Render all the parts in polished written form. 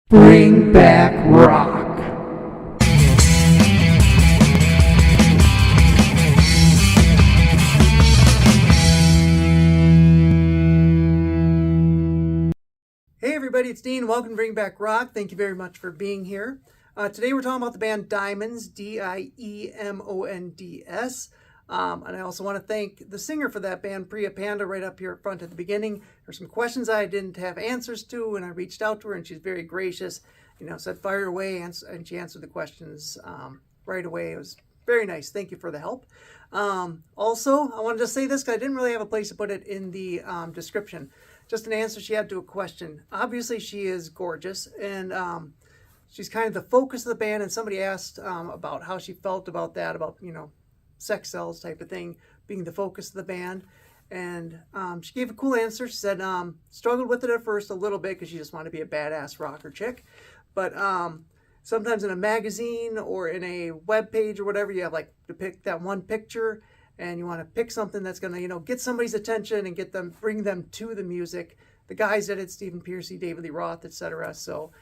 Bring back rock. Hey everybody, it's Dean. Welcome to Bring Back Rock. Thank you very much for being here. Today we're talking about the band Diemonds, Diemonds. And I also want to thank the singer for that band, Priya Panda, right up here front at the beginning. There's some questions I didn't have answers to, and I reached out to her, and she's very gracious. Said fire away, and she answered the questions right away. It was very nice. Thank you for the help. Also, I wanted to say this because I didn't really have a place to put it in the description. Just an answer she had to a question. Obviously, she is gorgeous, and she's kind of the focus of the band. And somebody asked about how she felt about that, about, sex cells type of thing, being the focus of the band. And she gave a cool answer. She said, struggled with it at first a little bit because she just wanted to be a badass rocker chick. But sometimes in a magazine or in a web page or whatever, you have like to pick that one picture, and you want to pick something that's going to, get somebody's attention and bring them to the music. The guys did it, Stephen Pearcy, David Lee Roth, etc. So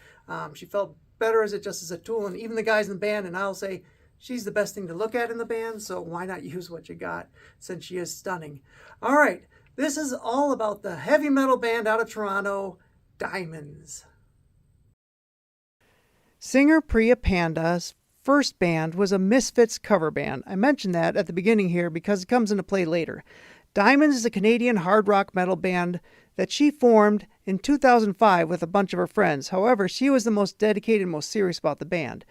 she felt better as a tool. And even the guys in the band, and I'll say she's the best thing to look at in the band, so why not use what you got since she is stunning. All right, this is all about the heavy metal band out of Toronto, Diemonds. Singer Priya Panda's first band was a Misfits cover band. I mentioned that at the beginning here because it comes into play later. Diemonds is a Canadian hard rock metal band that she formed in 2005 with a bunch of her friends. However, she was the most dedicated and most serious about the band.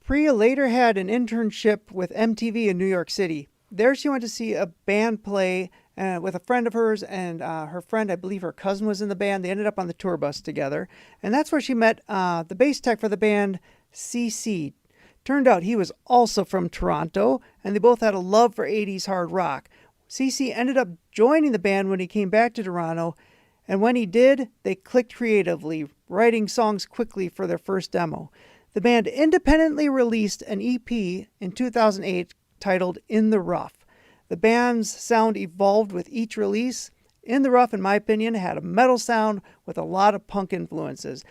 Priya later had an internship with MTV in New York City. There she went to see a band play with a friend of hers, and her friend, I believe her cousin, was in the band. They ended up on the tour bus together. And that's where she met the bass tech for the band, CC. Turned out he was also from Toronto, and they both had a love for 80s hard rock. CC ended up joining the band when he came back to Toronto, and when he did, they clicked creatively, writing songs quickly for their first demo. The band independently released an EP in 2008 titled In the Rough. The band's sound evolved with each release. In the Rough, in my opinion, had a metal sound with a lot of punk influences.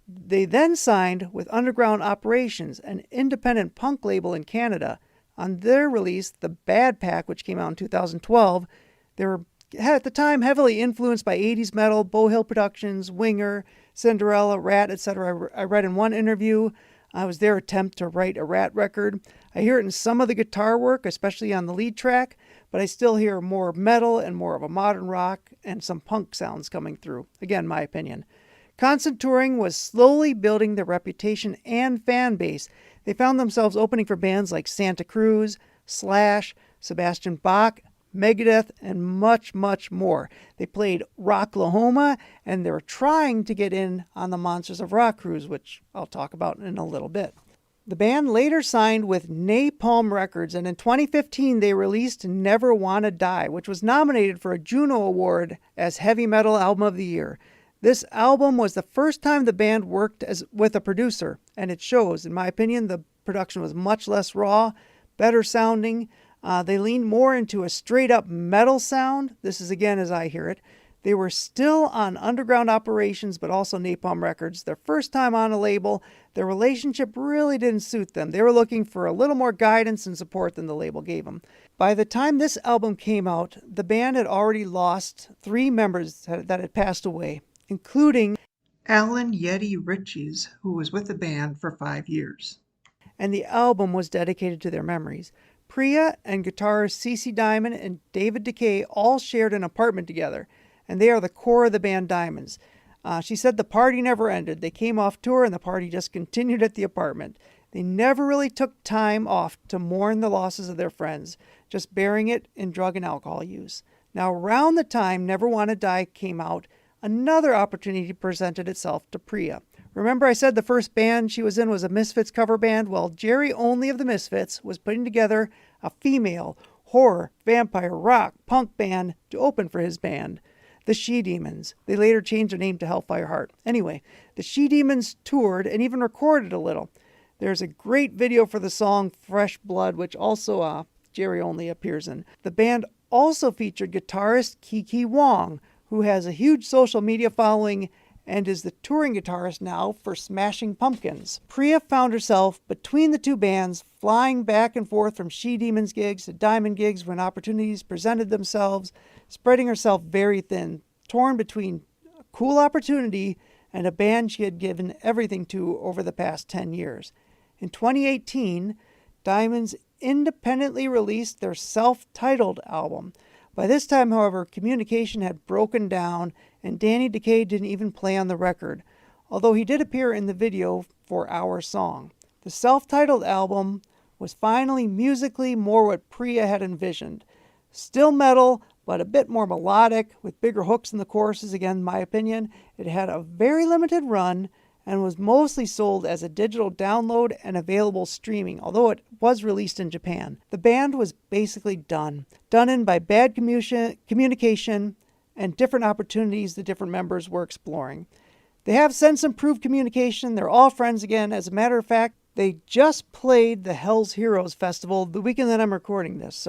They then signed with Underground Operations, an independent punk label in Canada. On their release, The Bad Pack, which came out in 2012, they were at the time heavily influenced by 80s metal, Bow Hill Productions, Winger, Cinderella, Rat, etc. I read in one interview, it was their attempt to write a Rat record. I hear it in some of the guitar work, especially on the lead track, but I still hear more metal and more of a modern rock and some punk sounds coming through. Again, my opinion. Constant touring was slowly building their reputation and fan base. They found themselves opening for bands like Santa Cruz, Slash, Sebastian Bach, Megadeth, and much, much more. They played Rocklahoma, and they were trying to get in on the Monsters of Rock cruise, which I'll talk about in a little bit. The band later signed with Napalm Records, and in 2015 they released Never Wanna Die, which was nominated for a Juno Award as Heavy Metal Album of the Year. This album was the first time the band worked with a producer, and it shows. In my opinion, the production was much less raw, better sounding. They leaned more into a straight-up metal sound. This is, again, as I hear it. They were still on Underground Operations, but also Napalm Records. Their first time on a label, their relationship really didn't suit them. They were looking for a little more guidance and support than the label gave them. By the time this album came out, the band had already lost 3 members that had passed away, including Alan Yeti Riches, who was with the band for 5 years. And the album was dedicated to their memories. Priya and guitarist CC Diamond and David Decay all shared an apartment together, and they are the core of the band Diemonds. She said the party never ended. They came off tour and the party just continued at the apartment. They never really took time off to mourn the losses of their friends, just bearing it in drug and alcohol use. Now, around the time Never Wanna Die came out, another opportunity presented itself to Priya. Remember I said the first band she was in was a Misfits cover band? Well, Jerry Only of the Misfits was putting together a female horror, vampire, rock, punk band to open for his band, the She-Demons. They later changed their name to Hellfire Heart. Anyway, the She-Demons toured and even recorded a little. There's a great video for the song Fresh Blood, which also Jerry Only appears in. The band also featured guitarist Kiki Wong, who has a huge social media following and is the touring guitarist now for Smashing Pumpkins. Priya found herself between the two bands, flying back and forth from She-Demons gigs to Diamond gigs when opportunities presented themselves, spreading herself very thin, torn between a cool opportunity and a band she had given everything to over the past 10 years. In 2018, Diemonds independently released their self-titled album. By this time, however, communication had broken down and Danny Decay didn't even play on the record, although he did appear in the video for Our Song. The self-titled album was finally musically more what Priya had envisioned. Still metal, but a bit more melodic, with bigger hooks in the choruses, again, in my opinion. It had a very limited run and was mostly sold as a digital download and available streaming, although it was released in Japan. The band was basically done in by bad communication and different opportunities the different members were exploring. They have since improved communication. They're all friends again. As a matter of fact, they just played the Hell's Heroes Festival the weekend that I'm recording this.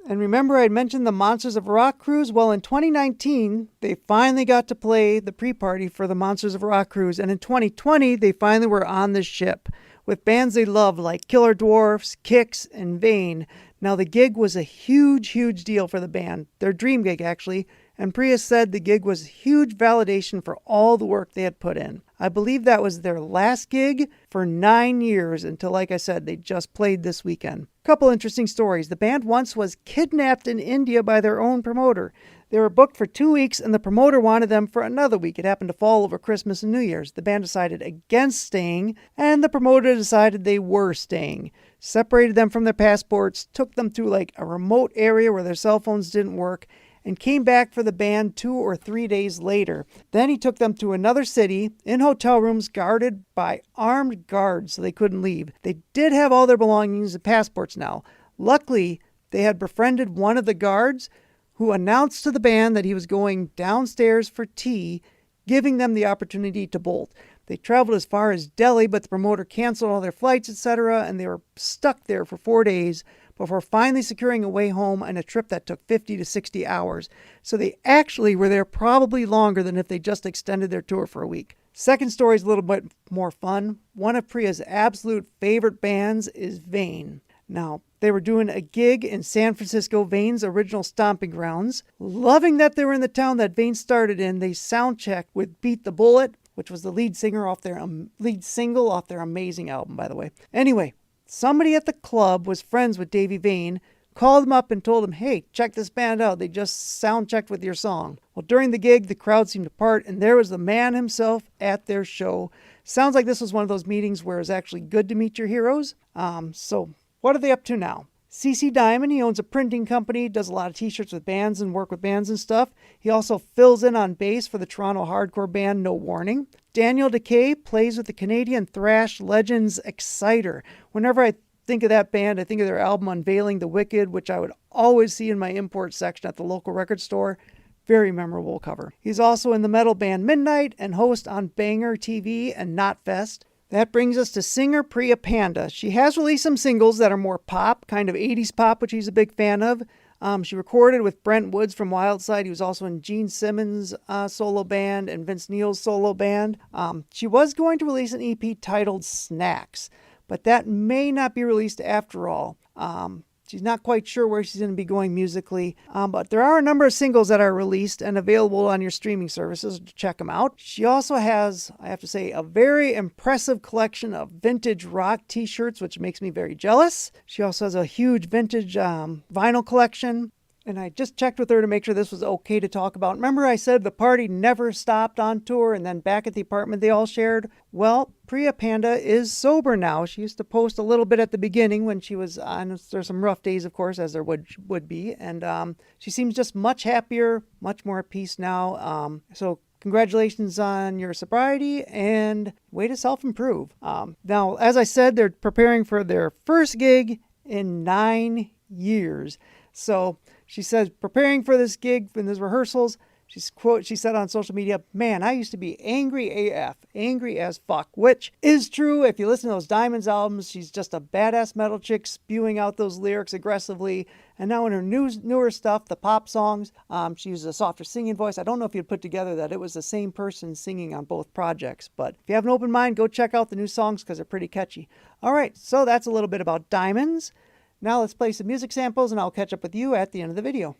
And remember, I had mentioned the Monsters of Rock cruise? Well, in 2019, they finally got to play the pre-party for the Monsters of Rock cruise. And in 2020, they finally were on the ship with bands they loved like Killer Dwarfs, Kix, and Vane. Now, the gig was a huge, huge deal for the band. Their dream gig, actually. And Priya said the gig was huge validation for all the work they had put in. I believe that was their last gig for 9 years until, like I said, they just played this weekend. Couple interesting stories. The band once was kidnapped in India by their own promoter. They were booked for 2 weeks and the promoter wanted them for another week. It happened to fall over Christmas and New Year's. The band decided against staying and the promoter decided they were staying. Separated them from their passports, took them to like a remote area where their cell phones didn't work, and came back for the band 2 or 3 days later. Then he took them to another city in hotel rooms guarded by armed guards so they couldn't leave. They did have all their belongings and passports now. Luckily, they had befriended one of the guards who announced to the band that he was going downstairs for tea, giving them the opportunity to bolt. They traveled as far as Delhi, but the promoter canceled all their flights, etc., and they were stuck there for 4 days before finally securing a way home and a trip that took 50 to 60 hours. So they actually were there probably longer than if they just extended their tour for a week. Second story is a little bit more fun. One of Priya's absolute favorite bands is Vane. Now, they were doing a gig in San Francisco, Vane's original stomping grounds. Loving that they were in the town that Vane started in, they soundchecked with Beat the Bullet, which was the lead single off their amazing album, by the way. Anyway, somebody at the club was friends with Davey Vane, called him up and told him, hey, check this band out. They just sound checked with your song. Well, during the gig, the crowd seemed to part, and there was the man himself at their show. Sounds like this was one of those meetings where it's actually good to meet your heroes. So what are they up to now? CC Diamond, he owns a printing company, does a lot of t-shirts with bands and work with bands and stuff. He also fills in on bass for the Toronto hardcore band No Warning. Daniel Decay plays with the Canadian thrash legends Exciter. Whenever I think of that band, I think of their album Unveiling the Wicked, which I would always see in my import section at the local record store. Very memorable cover. He's also in the metal band Midnight and host on Banger TV and Knotfest. That brings us to singer Priya Panda. She has released some singles that are more pop, kind of 80s pop, which he's a big fan of. She recorded with Brent Woods from Wildside. He was also in Gene Simmons' solo band and Vince Neil's solo band. She was going to release an EP titled Snacks, but that may not be released after all. She's not quite sure where she's going to be going musically, but there are a number of singles that are released and available on your streaming services to check them out. She also has, I have to say, a very impressive collection of vintage rock t-shirts, which makes me very jealous. She also has a huge vintage vinyl collection. And I just checked with her to make sure this was okay to talk about. Remember I said the party never stopped on tour and then back at the apartment they all shared? Well, Priya Panda is sober now. She used to post a little bit at the beginning when she was on. There's some rough days, of course, as there would be. And she seems just much happier, much more at peace now. So congratulations on your sobriety and way to self-improve. Now, as I said, they're preparing for their first gig in 9 years. So she says preparing for this gig and these rehearsals She said on social media, "Man, I used to be angry AF, angry as fuck," which is true. If you listen to those Diemonds albums, she's just a badass metal chick spewing out those lyrics aggressively. And now in her newer stuff, the pop songs, she uses a softer singing voice. I don't know if you'd put together that it was the same person singing on both projects, but if you have an open mind, go check out the new songs because they're pretty catchy. All right, so that's a little bit about Diemonds. Now let's play some music samples and I'll catch up with you at the end of the video.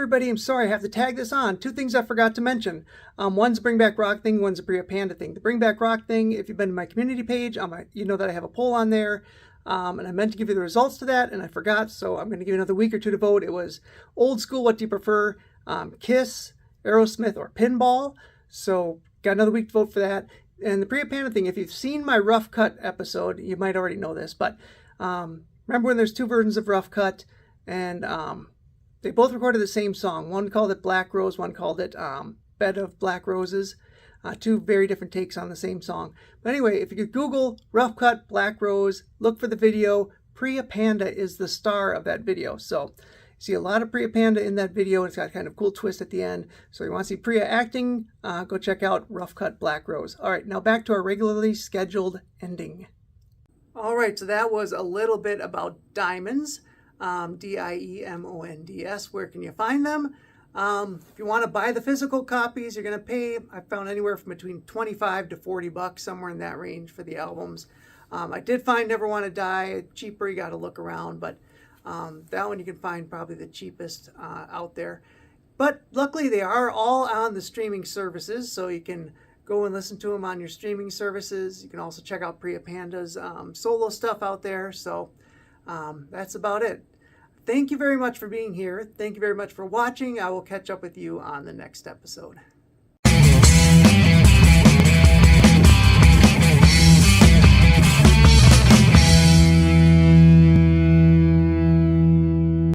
everybody. I'm sorry, I have to tag this on. Two things I forgot to mention. One's a Bring Back Rock thing, one's a Priya Panda thing. The Bring Back Rock thing, if you've been to my community page, you know that I have a poll on there. And I meant to give you the results to that, and I forgot, so I'm going to give you another week or two to vote. It was old school, what do you prefer? Kiss, Aerosmith, or Pinball? So got another week to vote for that. And the Priya Panda thing, if you've seen my Rough Cut episode, you might already know this, but remember when there's two versions of Rough Cut, and they both recorded the same song. One called it Black Rose, one called it Bed of Black Roses. Two very different takes on the same song. But anyway, if you could Google Rough Cut Black Rose, look for the video. Priya Panda is the star of that video. So you see a lot of Priya Panda in that video. It's got kind of a cool twist at the end. So you want to see Priya acting, go check out Rough Cut Black Rose. All right, now back to our regularly scheduled ending. All right, so that was a little bit about Diemonds, Diemonds. Where can you find them? If you want to buy the physical copies, you're going to pay, I found anywhere from between 25 to 40 bucks, somewhere in that range for the albums. I did find Never Want to Die cheaper. You got to look around, but that one you can find probably the cheapest out there. But luckily they are all on the streaming services, so you can go and listen to them on your streaming services. You can also check out Priya Panda's solo stuff out there. So that's about it. Thank you very much for being here. Thank you very much for watching. I will catch up with you on the next episode.